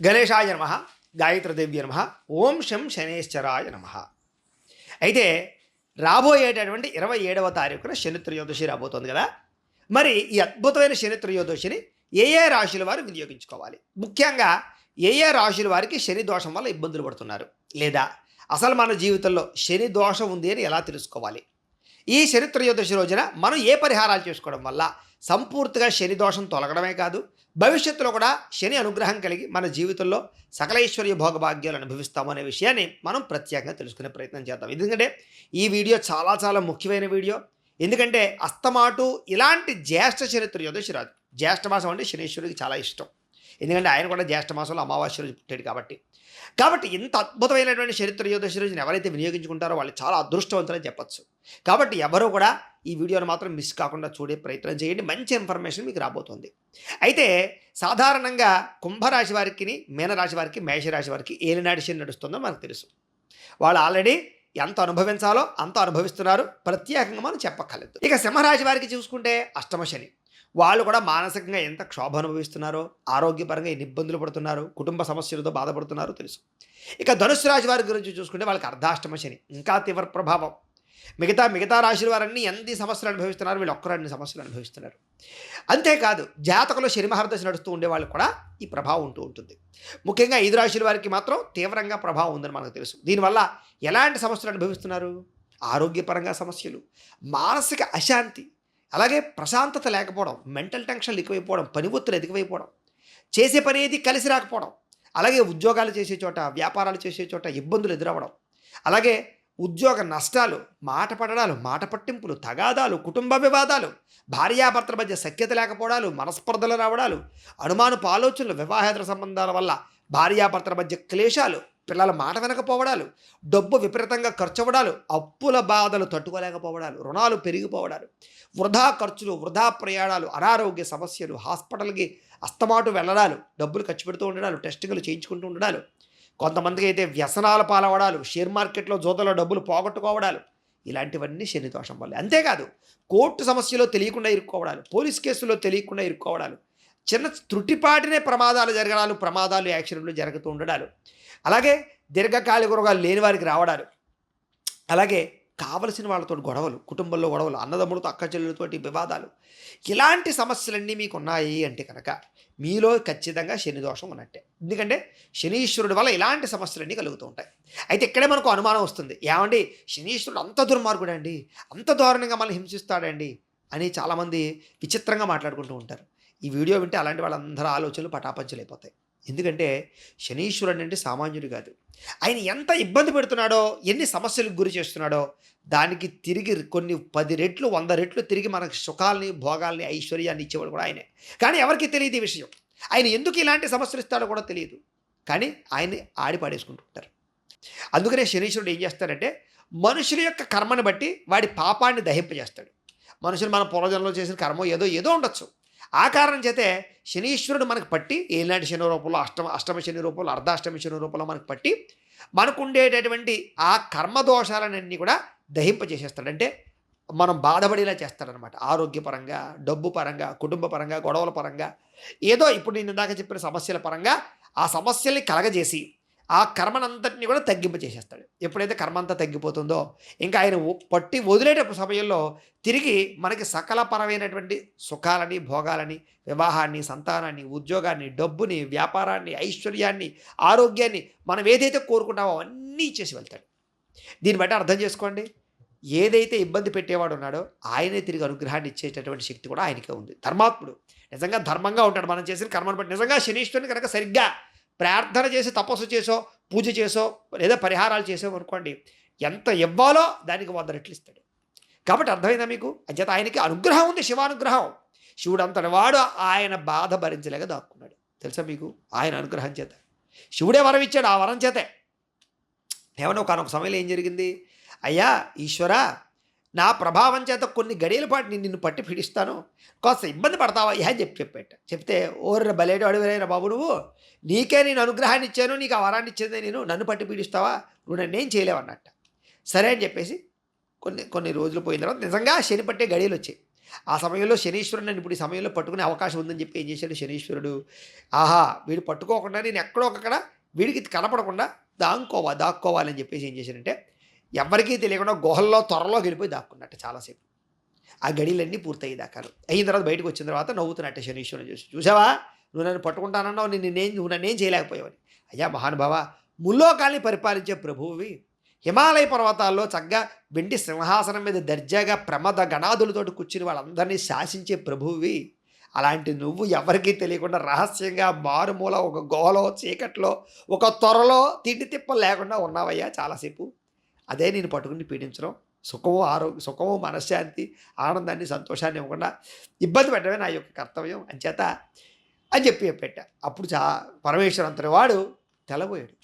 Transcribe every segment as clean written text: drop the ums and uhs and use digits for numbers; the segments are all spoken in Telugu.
గణేశాయ నమ, గాయత్రీదేవ్య నమ, ఓం శం శనేశ్వరాయ నమ. అయితే రాబోయేటటువంటి 27వ తారీఖున శని త్రయోదశి రాబోతోంది కదా. మరి ఈ అద్భుతమైన శని త్రయోదశిని ఏ రాశుల వారు వినియోగించుకోవాలి? ముఖ్యంగా ఏ రాశుల వారికి శని దోషం వల్ల ఇబ్బందులు పడుతున్నారు, లేదా అసలు మన జీవితంలో శని దోషం ఉంది అని ఎలా తెలుసుకోవాలి? ఈ శని త్రయోదశి రోజున మనం ఏ పరిహారాలు చేసుకోవడం వల్ల సంపూర్తిగా శని దోషం తొలగడమే కాదు, భవిష్యత్తులో కూడా శని అనుగ్రహం కలిగి మన జీవితంలో సకలైశ్వర్య భోగభాగ్యాలు అనుభవిస్తాము అనే విషయాన్ని మనం ప్రత్యేకంగా తెలుసుకునే ప్రయత్నం చేద్దాం. ఎందుకంటే ఈ వీడియో చాలా చాలా ముఖ్యమైన వీడియో. ఎందుకంటే అస్తమాటు ఇలాంటి జ్యేష్ఠ శని త్రయోదశి రాదు. జ్యేష్ఠ మాసం అంటే శనీశ్వరుడికి చాలా ఇష్టం. ఎందుకంటే ఆయన కూడా జ్యేష్ఠ మాసంలో అమావాస్య రోజు పుట్టాడు కాబట్టి ఇంత అద్భుతమైనటువంటి శని త్రయోదశి రోజున ఎవరైతే వినియోగించుకుంటారో వాళ్ళు చాలా అదృష్టవంతులని చెప్పచ్చు. కాబట్టి ఎవరూ కూడా ఈ వీడియోని మాత్రం మిస్ కాకుండా చూడే ప్రయత్నం చేయండి. మంచి ఇన్ఫర్మేషన్ మీకు రాబోతుంది. అయితే సాధారణంగా కుంభరాశి వారికి, మీనరాశి వారికి, మేషరాశి వారికి ఏలినాటి శని నడుస్తుందో మనకు తెలుసు. వాళ్ళు ఆల్రెడీ ఎంత అనుభవించాలో అంత అనుభవిస్తున్నారు, ప్రత్యేకంగా మనం చెప్పక్కర్లేదు. ఇక సింహరాశి వారికి చూసుకుంటే అష్టమ శని. వాళ్ళు కూడా మానసికంగా ఎంత క్షోభ అనుభవిస్తున్నారో, ఆరోగ్యపరంగా ఎన్ని ఇబ్బందులు పడుతున్నారు, కుటుంబ సమస్యలతో బాధపడుతున్నారో తెలుసు. ఇక ధనుస్సు రాశి వారి గురించి చూసుకుంటే వాళ్ళకి అర్ధాష్టమ శని ఇంకా తీవ్ర ప్రభావం. మిగతా రాశుల వారన్నీ ఎన్ని సమస్యలు అనుభవిస్తున్నారు, వీళ్ళు ఒక్కరు అన్ని సమస్యలు అనుభవిస్తున్నారు. అంతేకాదు జాతకంలో శని మహర్దశ నడుస్తూ ఉండే వాళ్ళకి కూడా ఈ ప్రభావం ఉంటూ ఉంటుంది. ముఖ్యంగా 5 రాశుల వారికి మాత్రం తీవ్రంగా ప్రభావం ఉందని మనకు తెలుసు. దీనివల్ల ఎలాంటి సమస్యలు అనుభవిస్తున్నారు? ఆరోగ్యపరంగా సమస్యలు, మానసిక అశాంతి, అలాగే ప్రశాంతత లేకపోవడం, మెంటల్ టెన్షన్లు ఎక్కువైపోవడం, పని ఒత్తిడి ఎక్కువైపోవడం, చేసే పని ఏది కలిసి రాకపోవడం, అలాగే ఉద్యోగాలు చేసే చోట, వ్యాపారాలు చేసే చోట ఇబ్బందులు ఎదురవ్వడం, అలాగే ఉద్యోగ నష్టాలు, మాట పడడాలు, మాట పట్టింపులు, తగాదాలు, కుటుంబ వివాదాలు, భార్యాభర్తల మధ్య సఖ్యత లేకపోవడాలు, మనస్పర్ధలు రావడాలు, అనుమానపు ఆలోచనలు, వివాహేతర సంబంధాల వల్ల భార్యాభర్తల మధ్య క్లేశాలు, పిల్లల మాట వినకపోవడాలు, డబ్బు విపరీతంగా ఖర్చు అవ్వడాలు, అప్పుల బాధలు తట్టుకోలేకపోవడాలు, రుణాలు పెరిగిపోవడాలు, వృధా ఖర్చులు, వృధా ప్రయాణాలు, అనారోగ్య సమస్యలు, హాస్పిటల్కి అస్తమాటు వెళ్ళడాలు, డబ్బులు ఖర్చు పెడుతూ ఉండడాలు, టెస్టింగ్లు చేయించుకుంటూ ఉండడాలు, కొంతమందికి అయితే వ్యసనాల పాలవడాలు, షేర్ మార్కెట్లో జోతలో డబ్బులు పోగొట్టుకోవడాలు, ఇలాంటివన్నీ శని దోషం వల్లే. అంతేకాదు కోర్టు సమస్యలో తెలియకుండా ఇరుక్కోవడాలు, పోలీస్ కేసులో తెలియకుండా ఇరుక్కోవడాలు, చిన్న త్రుటిపాటినే ప్రమాదాలు యాక్సిడెంట్లు జరుగుతూ ఉండడాలు, అలాగే దీర్ఘకాలిక రోగాలు లేని వారికి రావడాలు, అలాగే కావలసిన వాళ్ళతో గొడవలు, కుటుంబంలో గొడవలు, అన్నదమ్ములతో అక్క చెల్లెలతోటి వివాదాలు, ఇలాంటి సమస్యలన్నీ మీకు ఉన్నాయి అంటే కనుక మీలో ఖచ్చితంగా శని దోషం ఉన్నట్టే. ఎందుకంటే శనీశ్వరుడి వల్ల ఇలాంటి సమస్యలన్నీ కలుగుతూ ఉంటాయి. అయితే ఇక్కడే మనకు అనుమానం వస్తుంది, ఏమండి శనీశ్వరుడు అంత దుర్మార్గుడండి, అంత దారుణంగా మనల్ని హింసిస్తాడండి అని చాలామంది విచిత్రంగా మాట్లాడుకుంటూ ఉంటారు. ఈ వీడియో వింటే అలాంటి వాళ్ళందరూ ఆలోచనలు పటాపంచలైపోతాయి. ఎందుకంటే శనీశ్వరుడు అంటే సామాన్యుడు కాదు. ఆయన ఎంత ఇబ్బంది పెడుతున్నాడో, ఎన్ని సమస్యలకు గురి చేస్తున్నాడో, దానికి తిరిగి కొన్ని 10 రెట్లు 100 రెట్లు తిరిగి మనకు సుఖాలని, భోగాల్ని, ఐశ్వర్యాన్ని ఇచ్చేవాడు కూడా ఆయనే. కానీ ఎవరికి తెలియదు ఈ విషయం. ఆయన ఎందుకు ఇలాంటి సమస్యలు ఇస్తాడో కూడా తెలియదు. కానీ ఆయన్ని ఆడి పాడేసుకుంటూ ఉంటారు. అందుకనే శనీశ్వరుడు ఏం చేస్తాడంటే మనుషుల యొక్క కర్మను బట్టి వాడి పాపాన్ని దహింపజేస్తాడు. మనుషులు మన పూర్వజన్మలో చేసిన కర్మ ఏదో ఉండొచ్చు. ఆ కారణం చేతే శనీశ్వరుడు మనకు పట్టి ఏలినాటి శని రూపంలో, అష్టమ శని రూపంలో, అర్ధాష్టమి శని రూపంలో మనకు పట్టి మనకు ఉండేటటువంటి ఆ కర్మదోషాలన్నీ కూడా దహింపజేసేస్తాడు. అంటే మనం బాధపడేలా చేస్తాడనమాట. ఆరోగ్యపరంగా, డబ్బు పరంగా, కుటుంబ పరంగా, గొడవల పరంగా, ఏదో ఇప్పుడు నేను ఇందాక చెప్పిన సమస్యల పరంగా ఆ సమస్యల్ని కలగజేసి ఆ కర్మనంతటిని కూడా తగ్గింపచేసేస్తాడు. ఎప్పుడైతే కర్మ అంతా తగ్గిపోతుందో ఇంకా ఆయన పట్టి వదిలేటప్పుడు సమయంలో తిరిగి మనకి సకలపరమైనటువంటి సుఖాలని, భోగాలని, వివాహాన్ని, సంతానాన్ని, ఉద్యోగాన్ని, డబ్బుని, వ్యాపారాన్ని, ఐశ్వర్యాన్ని, ఆరోగ్యాన్ని మనం ఏదైతే కోరుకుంటామో అవన్నీ ఇచ్చేసి వెళ్తాడు. దీన్ని బట్టి అర్థం చేసుకోండి, ఏదైతే ఇబ్బంది పెట్టేవాడు ఉన్నాడో ఆయనే తిరిగి అనుగ్రహాన్ని ఇచ్చేటటువంటి శక్తి కూడా ఆయనకే ఉంది. ధర్మాత్ముడు, నిజంగా ధర్మంగా ఉంటాడు. మనం చేసిన కర్మను బట్టి నిజంగా శనీశ్వరుని కనుక సరిగ్గా ప్రార్థన చేసి, తపస్సు చేసో, పూజ చేసో, లేదా పరిహారాలు చేసో అనుకోండి, ఎంత ఇవ్వాలో దానికి 100 రెట్లు ఇస్తాడు. కాబట్టి అర్థమైందా మీకు? అంచేత ఆయనకి అనుగ్రహం ఉంది, శివానుగ్రహం. శివుడు అంతటి వాడు ఆయన బాధ భరించలేక దాక్కున్నాడు. తెలుసా మీకు? ఆయన అనుగ్రహం చేత శివుడే వరం ఇచ్చాడు. ఆ వరం చేతే ఏమన్నా ఒకనొక సమయంలో ఏం జరిగింది, అయ్యా ఈశ్వరా, నా ప్రభావం చేత కొన్ని గడియల పాటు నిన్ను పట్టి పీడిస్తాను, కాస్త ఇబ్బంది పడతావా అని చెప్పేట. చెప్తే ఓర్ర బలేడు అడుగురైనా బాబు, నువ్వు నీకే నేను అనుగ్రహాన్ని ఇచ్చాను, నీకు ఆ వరాన్ని ఇచ్చేదే నేను, నన్ను పట్టి పీడిస్తావా, నువ్వు నన్నేం చేయలేవన్నట్ట. సరే అని చెప్పేసి కొన్ని రోజులు పోయిన తర్వాత నిజంగా శని పట్టే గడియలు వచ్చాయి. ఆ సమయంలో శనీశ్వరుడు నన్ను ఇప్పుడు ఈ సమయంలో పట్టుకునే అవకాశం ఉందని చెప్పి ఏం చేశాడు శనీశ్వరుడు, ఆహా! వీడు పట్టుకోకుండా నేను ఎక్కడో ఒకక్కడ వీడికి కనపడకుండా దాక్కోవాలని చెప్పేసి ఏం చేశాడంటే, ఎవ్వరికీ తెలియకుండా గుహల్లో త్వరలోకి వెళ్ళిపోయి దాక్కున్నట్టు చాలాసేపు. ఆ గడియలన్నీ పూర్తయ్యి దాకాను. అయిన తర్వాత బయటకు వచ్చిన తర్వాత నవ్వుతున్నట్టే శనీశ్వరుని చూసి, చూసావా నువ్వు నన్ను పట్టుకుంటానన్నావు, నువ్వు నన్నేం చేయలేకపోయావని. అయ్యా మహానుభావ, ముల్లోకాల్ని పరిపాలించే ప్రభువువి, హిమాలయ పర్వతాల్లో చక్కగా వెండి సింహాసనం మీద దర్జాగా ప్రమద గణాదులతోటి కూర్చుని వాళ్ళందరినీ శాసించే ప్రభువువి, అలాంటి నువ్వు ఎవరికీ తెలియకుండా రహస్యంగా మారుమూల ఒక గోలో చీకట్లో ఒక త్వరలో తిండి తిప్పలు లేకుండా ఉన్నావయ్యా చాలాసేపు. అదే నేను పట్టుకుని పీడించడం, సుఖము మనశ్శాంతి ఆనందాన్ని సంతోషాన్ని ఇవ్వకుండా ఇబ్బంది పెట్టడమే నా యొక్క కర్తవ్యం అంచేత అని చెప్పి పెట్టా. అప్పుడు పరమేశ్వరు అంతటి వాడు తెల్లబోయాడు.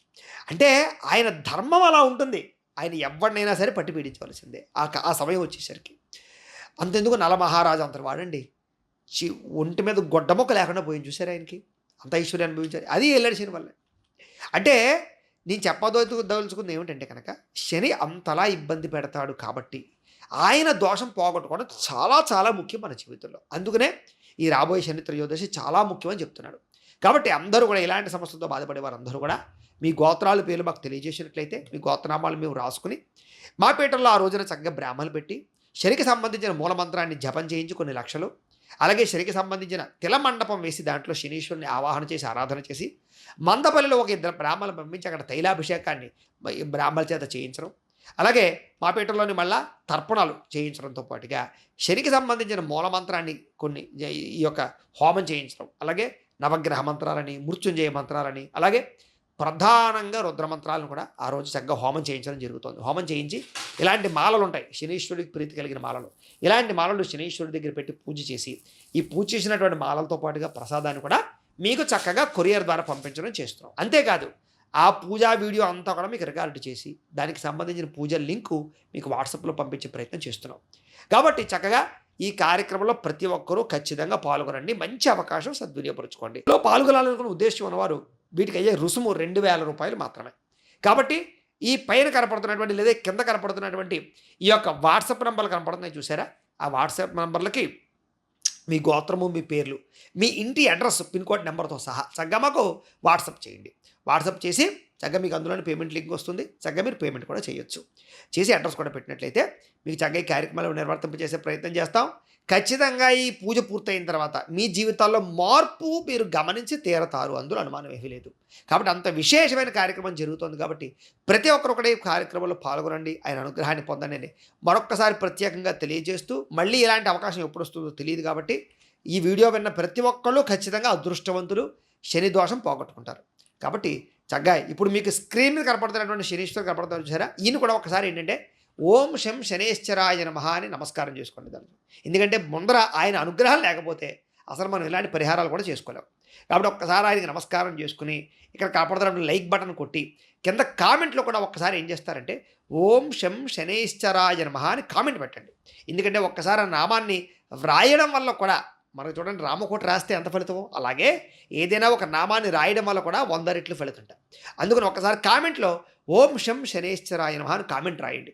అంటే ఆయన ధర్మం అలా ఉంటుంది, ఆయన ఎవరినైనా సరే పట్టి పీడించవలసిందే. ఆ సమయం వచ్చేసరికి అంతెందుకు నలమహారాజు అంతటి వాడండి, ఒంటి మీద గొడ్డమొక్క లేకుండా పోయింది చూసారు ఆయనకి, అంత ఐశ్వర్యం అనుభవించారు. అది ఎల్లడి శని వల్లే. అంటే నేను చెప్పదలుచుకుంది ఏమిటంటే కనుక, శని అంతలా ఇబ్బంది పెడతాడు కాబట్టి ఆయన దోషం పోగొట్టుకోవడం చాలా చాలా ముఖ్యం మన జీవితంలో. అందుకనే ఈ రాబోయే శని త్రయోదశి చాలా ముఖ్యమని చెప్తున్నాడు. కాబట్టి అందరూ కూడా ఇలాంటి సమస్యలతో బాధపడే వారందరూ కూడా మీ గోత్రాల పేర్లు మాకు తెలియజేసినట్లయితే మీ గోత్రనామాలు మేము రాసుకుని మా పీఠంలో ఆ రోజున చక్కగా బ్రాహ్మణులు పెట్టి శనికి సంబంధించిన మూలమంత్రాన్ని జపం చేయించి కొన్ని లక్షలు, అలాగే శనికి సంబంధించిన తిల మండపం వేసి దాంట్లో శనీశ్వరుని ఆవాహన చేసి ఆరాధన చేసి మందపల్లిలో ఒక ఇద్దరు బ్రాహ్మణులు పంపించి అక్కడ తైలాభిషేకాన్ని బ్రాహ్మణుల చేత చేయించడం, అలాగే మా పీఠంలోని మళ్ళా తర్పణాలు చేయించడంతో పాటుగా శనికి సంబంధించిన మూలమంత్రాన్ని కొన్ని ఈ యొక్క హోమం చేయించడం, అలాగే నవగ్రహ మంత్రాలని మృత్యుంజయ మంత్రాలని అలాగే ప్రధానంగా రుద్రమంత్రాలను కూడా ఆ రోజు చక్కగా హోమం చేయించడం జరుగుతుంది. హోమం చేయించి ఇలాంటి మాలలు ఉంటాయి శనీశ్వరుడికి ప్రీతి కలిగిన మాలలు, ఇలాంటి మాలలు శనీశ్వరుడి దగ్గర పెట్టి పూజ చేసి ఈ పూజ చేసినటువంటి మాలలతో పాటుగా ప్రసాదాన్ని కూడా మీకు చక్కగా కొరియర్ ద్వారా పంపించడం చేస్తున్నాం. అంతేకాదు ఆ పూజా వీడియో అంతా కూడా మీకు రికార్డు చేసి దానికి సంబంధించిన పూజ లింకు మీకు వాట్సాప్లో పంపించే ప్రయత్నం చేస్తున్నాం. కాబట్టి చక్కగా ఈ కార్యక్రమంలో ప్రతి ఒక్కరూ ఖచ్చితంగా పాల్గొనండి. మంచి అవకాశం సద్వినియోగపరచుకోండి. పాల్గొనాలనుకున్న ఉద్దేశం ఉన్నవారు వీటికి అయ్యే రుసుము 2000 రూపాయలు మాత్రమే. కాబట్టి ఈ పైన కనపడుతున్నటువంటి లేదా కింద కనపడుతున్నటువంటి ఈ యొక్క వాట్సాప్ నంబర్లు కనపడుతున్నాయి చూసారా, ఆ వాట్సాప్ నంబర్లకి మీ గోత్రము, మీ పేర్లు, మీ ఇంటి అడ్రస్, పిన్ కోడ్ నెంబర్తో సహా చక్కగా మాకు వాట్సాప్ చేయండి. వాట్సాప్ చేసి చక్కగా మీకు అందులోని పేమెంట్ లింక్ వస్తుంది, చక్కగా మీరు పేమెంట్ కూడా చేయొచ్చు. చేసి అడ్రస్ కూడా పెట్టినట్లయితే మీకు చక్కగా ఈ కార్యక్రమాలు నిర్వర్తింపజేసే ప్రయత్నం చేస్తాం. ఖచ్చితంగా ఈ పూజ పూర్తయిన తర్వాత మీ జీవితాల్లో మార్పు మీరు గమనించి తీరతారు, అందులో అనుమానం ఏమీ లేదు. కాబట్టి అంత విశేషమైన కార్యక్రమం జరుగుతుంది కాబట్టి ప్రతి ఒక్కరు కూడా ఈ కార్యక్రమంలో పాల్గొనండి, ఆయన అనుగ్రహాన్ని పొందండి. మరొక్కసారి ప్రత్యేకంగా తెలియజేస్తూ మళ్ళీ ఇలాంటి అవకాశం ఎప్పుడు వస్తుందో తెలియదు కాబట్టి ఈ వీడియో విన్న ప్రతి ఒక్కళ్ళు ఖచ్చితంగా అదృష్టవంతులు, శని దోషం పోగొట్టుకుంటారు. కాబట్టి చక్కగా ఇప్పుడు మీకు స్క్రీన్ మీద కనపడుతున్నటువంటి శనీశ్వరు కనపడుతున్నారు చూసారా, ఈయన కూడా ఒకసారి ఏంటంటే ఓం శం శనేశ్వరాయ నమః అని నమస్కారం చేసుకోండి దానికి. ఎందుకంటే ముందర ఆయన అనుగ్రహం లేకపోతే అసలు మనం ఇలాంటి పరిహారాలు కూడా చేసుకోలేము. కాబట్టి ఒక్కసారి ఆయనకి నమస్కారం చేసుకుని ఇక్కడ కనపడుతున్న లైక్ బటన్ కొట్టి కింద కామెంట్లో కూడా ఒక్కసారి ఏం చేస్తారంటే ఓం శం శనేశ్వరాయ నమః అని కామెంట్ పెట్టండి. ఎందుకంటే ఒక్కసారి ఆ నామాన్ని వ్రాయడం వల్ల కూడా మనకు చూడండి రామకోట రాస్తే ఎంత ఫలితమో అలాగే ఏదైనా ఒక నామాన్ని రాయడం వల్ల కూడా 100 రెట్లు ఫలితం. అందుకని ఒక్కసారి కామెంట్లో ఓం శం శనేశ్వరాయ నమః అని కామెంట్ రాయండి.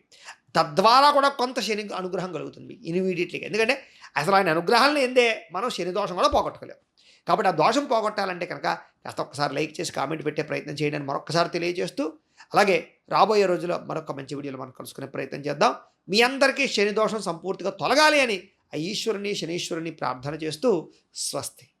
తద్వారా కూడా కొంత శని అనుగ్రహం కలుగుతుంది ఇమీడియట్లీగా. ఎందుకంటే అసలు ఆయన అనుగ్రహాలను ఏందే మనం శని దోషం కూడా పోగొట్టుకోలేము. కాబట్టి ఆ దోషం పోగొట్టాలంటే కనుక కాస్త ఒక్కసారి లైక్ చేసి కామెంట్ పెట్టే ప్రయత్నం చేయడానికి మరొకసారి తెలియజేస్తూ, అలాగే రాబోయే రోజుల్లో మరొక మంచి వీడియోలో మనం కలుసుకునే ప్రయత్నం చేద్దాం. మీ అందరికీ శని దోషం సంపూర్తిగా తొలగాలి అని ఆ ఈశ్వరుని శనీశ్వరుని ప్రార్థన చేస్తూ స్వస్తి.